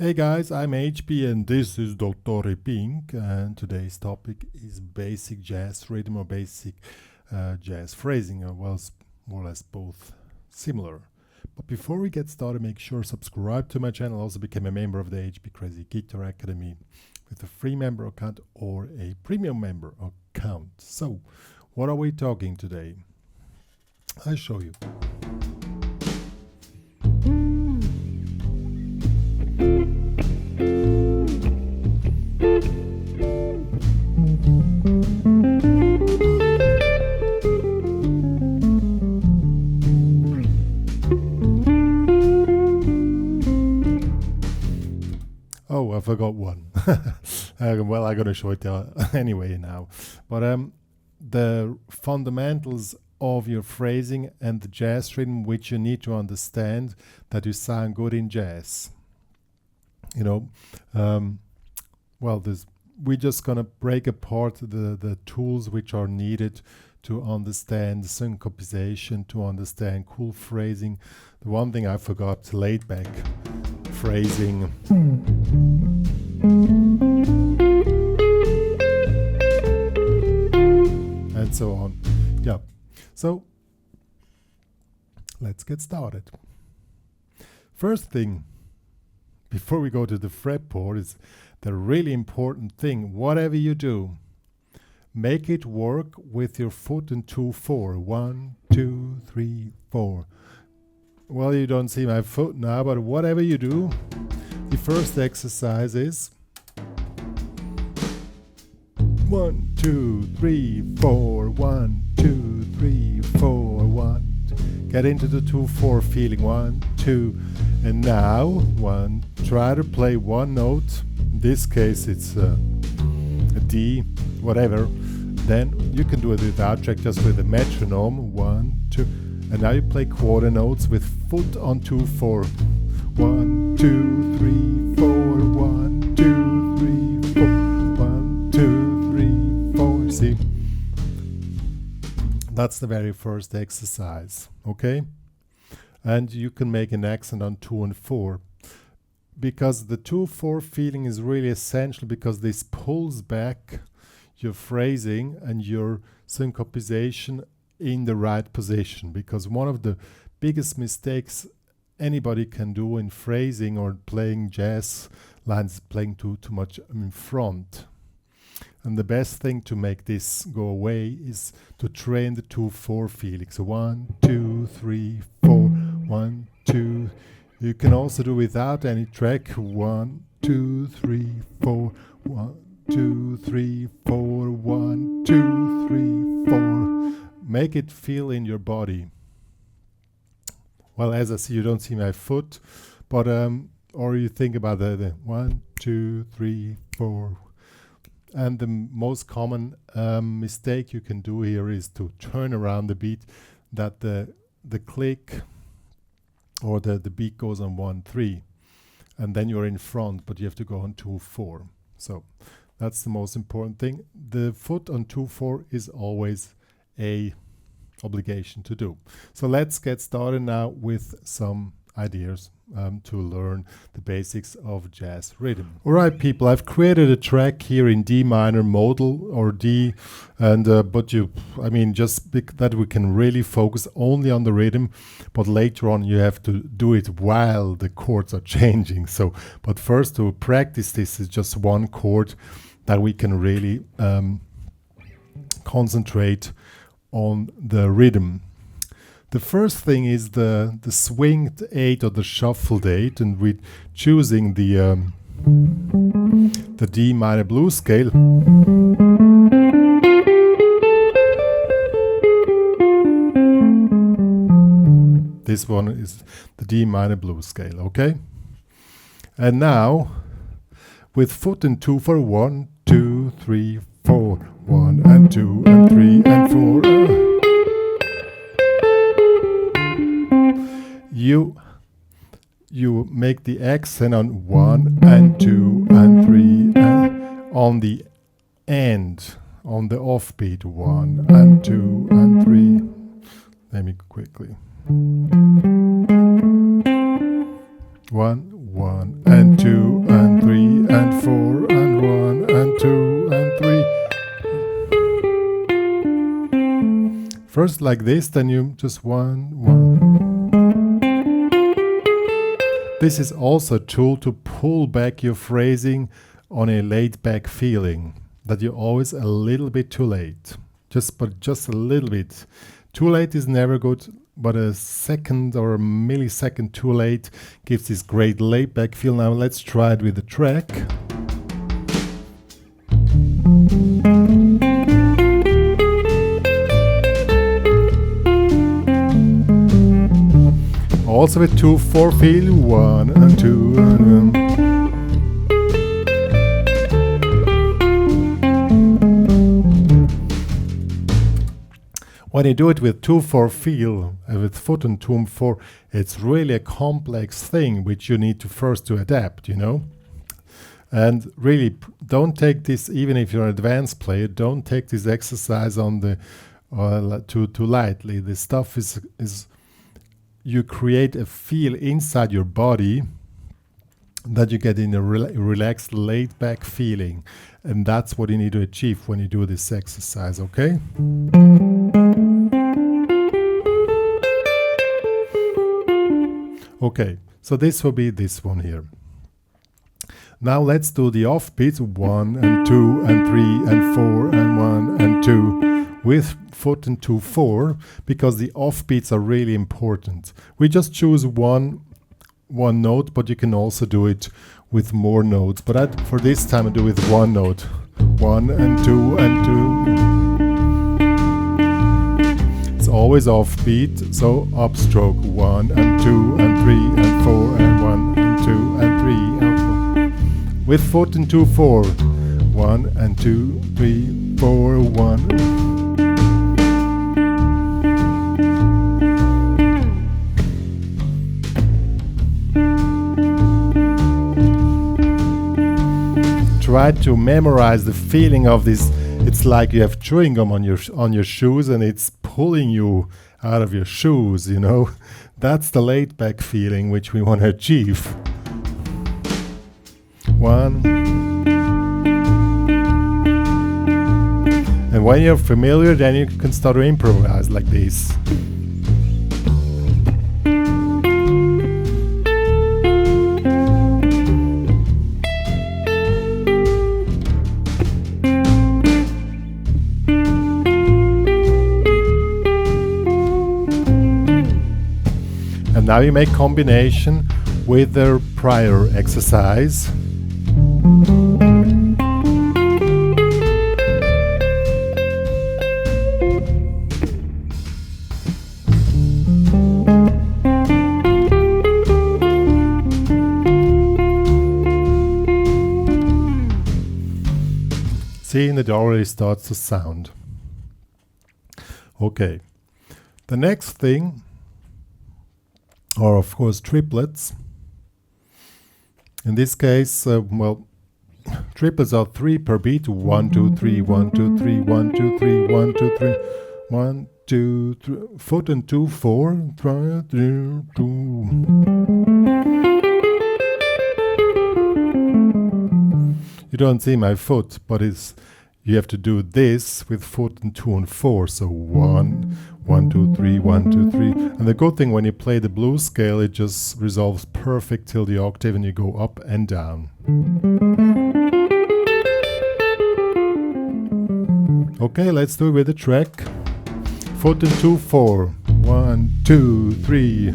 Hey guys, I'm HP and this is Dr. Pink, and today's topic is basic jazz rhythm or basic jazz phrasing, or well, more or less both similar. But before we get started, make sure subscribe to my channel, also become a member of the HPCrazy Guitar Academy with a free member account or a premium member account. So, what are we talking today? I'll show you. Oh, I forgot one. Well, I'm going to show it anyway now. But the fundamentals of your phrasing and the jazz rhythm, which you need to understand that you sound good in jazz. You know, well, we're just going to break apart the tools which are needed to understand syncopation, to understand cool phrasing. The one thing I forgot, laid back phrasing. And so on. Yeah. So let's get started. First thing, before we go to the fretboard, is the really important thing. Whatever you do, make it work with your foot in 2/4. 1, 2, 3, 4. Well, you don't see my foot now, but whatever you do, the first exercise is 1, 2, 3, 4. 1, 2, 3, 4. 1. Get into the 2/4 feeling. 1, 2, and now 1. Try to play one note. In this case, it's a D, whatever. Then you can do it without track, just with a metronome. 1, 2, and now you play quarter notes with foot on 2/4. 1, 2, 3, 4. 1, 2, 3, 4. 1, 2, 3, 4. See, that's the very first exercise. Okay, and you can make an accent on 2 and 4. Because the 2/4 feeling is really essential, because this pulls back your phrasing and your syncopation in the right position. Because one of the biggest mistakes anybody can do in phrasing or playing jazz lines is playing too much in front. And the best thing to make this go away is to train the 2/4 feeling. So 1, 2, 3, 4. 1, 2. You can also do without any track. 1, 2, 3, 4. 1, 2, 3, 4. 1, 2, 3, 4. Make it feel in your body. Well, as I see, you don't see my foot, but or you think about the 1, 2, 3, 4. And the most common mistake you can do here is to turn around the beat, that the click or the beat goes on 1, 3, and then you're in front, but you have to go on 2, 4. So that's the most important thing. The foot on 2, 4 is always a obligation to do. So let's get started now with some ideas to learn the basics of jazz rhythm. All right, people, I've created a track here in D minor modal or D, and but just that we can really focus only on the rhythm. But later on, you have to do it while the chords are changing. So, but first to practice this is just one chord that we can really concentrate on the rhythm. The first thing is the swinged 8 or the shuffled 8, and we're choosing the D minor blues scale. This one is the D minor blues scale, okay? And now with foot in 2/4, 1, 2, 3, 4. 1 and 2 and 3 and 4. You make the accent on 1 and 2 and 3 on the end, on the offbeat. 1 and 2 and 3. Let me quickly. 1, 1 and 2 First like this, then you just one. This is also a tool to pull back your phrasing on a laid back feeling, that you're always a little bit too late. But just a little bit. Too late is never good, but a second or a millisecond too late gives this great laid back feel. Now let's try it with the track. Also with 2/4 feel, 1 and 2 and 1. When you do it with 2/4 feel, with foot and 2 and 4, it's really a complex thing which you need to first to adapt, you know. And really, don't take this, even if you're an advanced player, don't take this exercise on the too lightly. This stuff is you create a feel inside your body that you get in a relaxed, laid-back feeling. And that's what you need to achieve when you do this exercise, okay? Okay, so this will be this one here. Now let's do the offbeats, 1 and 2 and 3 and 4 and 1 and 2 with foot and 2/4, because the offbeats are really important. We just choose one note, but you can also do it with more notes. But for this time I do with one note, 1 and 2 and 2. It's always offbeat, so upstroke, 1 and 2 and 3 and 4 and 1 and 2 and 3 and 4. With foot and 2/4, 1 and 2, 3, 4, 1. Try to memorize the feeling of this. It's like you have chewing gum on your shoes and it's pulling you out of your shoes, you know. That's the laid back feeling which we want to achieve. 1. And when you're familiar, then you can start to improvise like this. Now you make combination with the prior exercise. See, and it already starts to sound. Okay, the next thing are of course triplets. In this case, well, triplets are 3 per beat. 1, 2, 3, 1, 2, 3, 1, 2, 3, 1, 2, 3, 1, 2, 3, foot and 2/4. 3, 2. You don't see my foot, but you have to do this with foot and 2 and 4. So 1, 1, 2, 3, 1, 2, 3. And the good thing, when you play the blues scale, it just resolves perfect till the octave and you go up and down. Okay, let's do it with the track. Foot and 2/4. 1, 2, 3.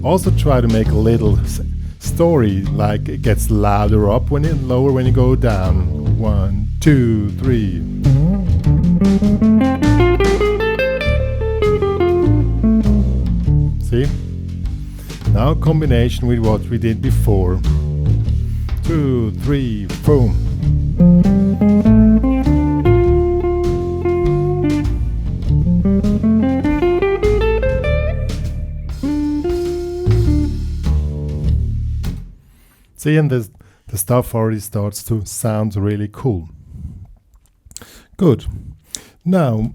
Also try to make a little story, like it gets louder up when you lower when you go down. 1, 2, 3. See? Now combination with what we did before. 2, 3, boom. See, and the stuff already starts to sound really cool. Good. Now,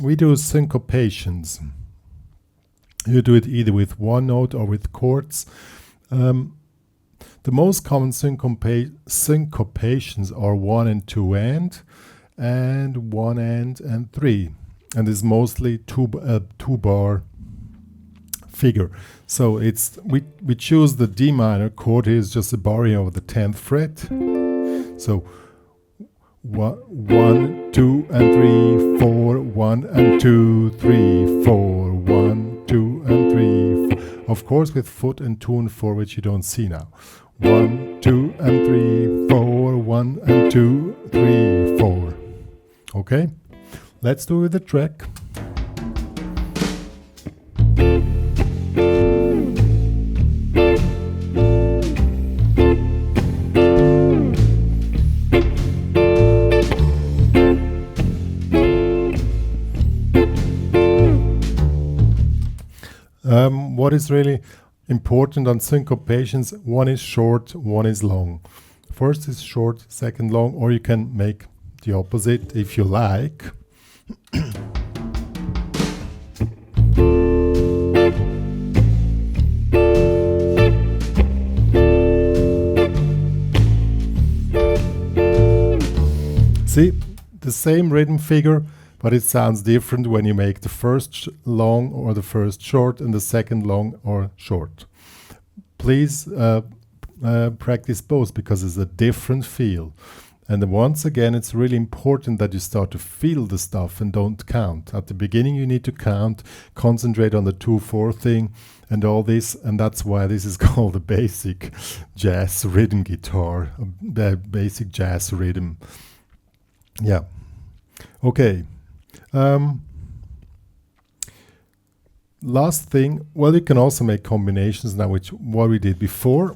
we do syncopations. You do it either with one note or with chords. The most common syncopations are 1 and 2 and 1 and 3, and is mostly two bar figure. So it's we choose the D minor chord. Here is just a bar here of the 10th fret. So 1, 2 and 3, 4, 1 and 2, 3, 4, 1, 2 and 3, 4. Of course with foot and 2 and 4, which you don't see now. 1, 2 and 3, 4, 1 and 2, 3, 4. Okay, let's do the track. What is really important on syncopations, one is short, one is long. First is short, second long, or you can make the opposite if you like. See, the same rhythm figure, but it sounds different when you make the first long or the first short and the second long or short. Please practice both because it's a different feel. And once again, it's really important that you start to feel the stuff and don't count. At the beginning, you need to count, concentrate on the 2/4 thing and all this, and that's why this is called a basic jazz rhythm guitar, a basic jazz rhythm. Yeah. Okay. Last thing, well, you can also make combinations now, which what we did before.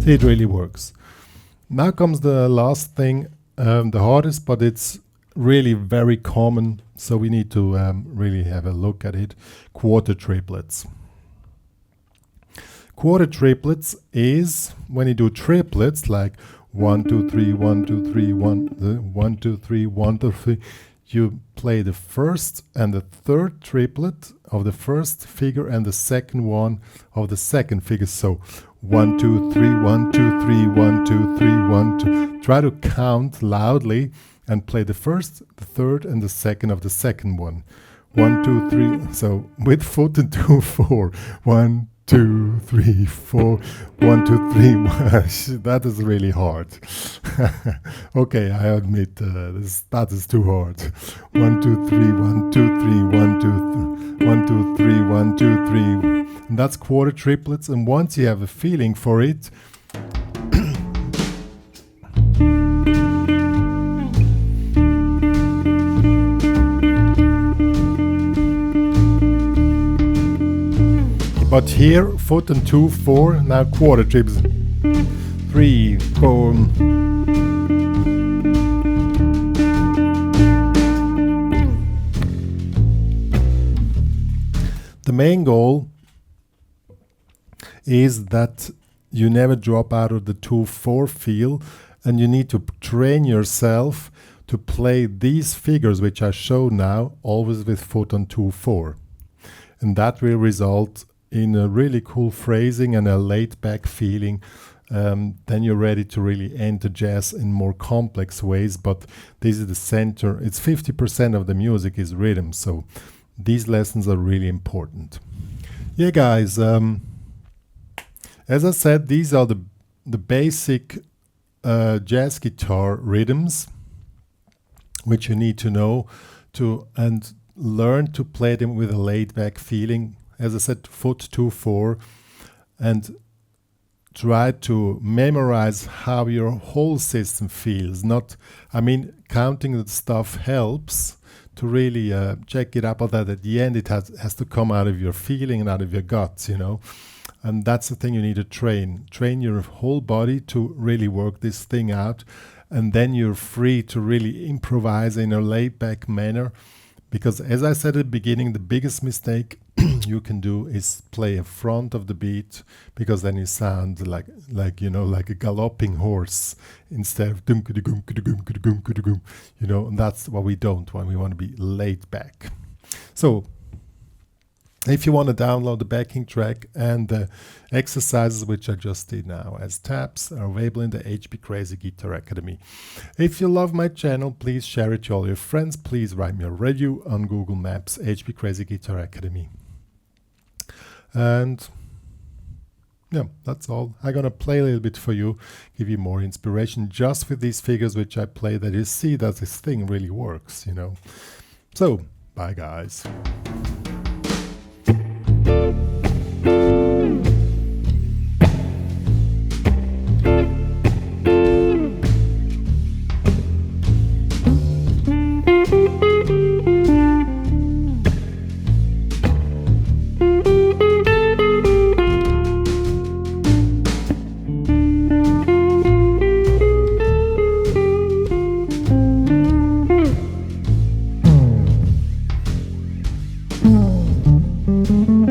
It really works. Now comes the last thing, the hardest, but it's really very common, so we need to really have a look at it. Quarter triplets. Quarter triplets is when you do triplets like 1, 2, 3, 1, 2, 3, 1, 1, 2, 3, 1, 2, 3. You play the first and the third triplet of the first figure and the second one of the second figure. So 1, 2, 3, 1, 2, 3, 1, 2, 3, 1, 2. Try to count loudly and play the first, the third, and the second of the second one. 1, 2, 3. So with foot and 2, 4. 1, 2, 3, 4. 1, 2, 3. That is really hard. Okay, I admit that is too hard. 1, 2, 3, 1, 2, 3, 1, 2, 1, 2, 3, 1, 2, 3. And that's quarter triplets. And once you have a feeling for it, but here, foot and 2, 4, now quarter triplets. 3, 4. The main goal is that you never drop out of the 2/4 feel, and you need to train yourself to play these figures which I show now always with foot on 2/4, and that will result in a really cool phrasing and a laid back feeling. Then you're ready to really enter jazz in more complex ways, but this is the center. It's 50% of the music is rhythm, so these lessons are really important. Yeah, guys, as I said, these are the basic jazz guitar rhythms which you need to know and learn to play them with a laid back feeling. As I said, foot 2/4, and try to memorize how your whole system feels. Counting the stuff helps to really check it up, but that at the end it has to come out of your feeling and out of your guts, and that's the thing you need to train your whole body to really work this thing out. and then you're free to really improvise in a laid-back manner. Because as I said at the beginning, the biggest mistake you can do is play a front of the beat, because then you sound like a galloping horse instead of dum dum dum, and that's what we don't want. We want to be laid back. So if you want to download the backing track and the exercises which I just did now as tabs are available in the HPCrazy Guitar Academy. If you love my channel, please share it to all your friends. Please write me a review on Google Maps, HPCrazy Guitar Academy. And yeah, that's all. I'm gonna play a little bit for you, give you more inspiration just with these figures which I play, that you see that this thing really works, So, bye guys. Mm-hmm.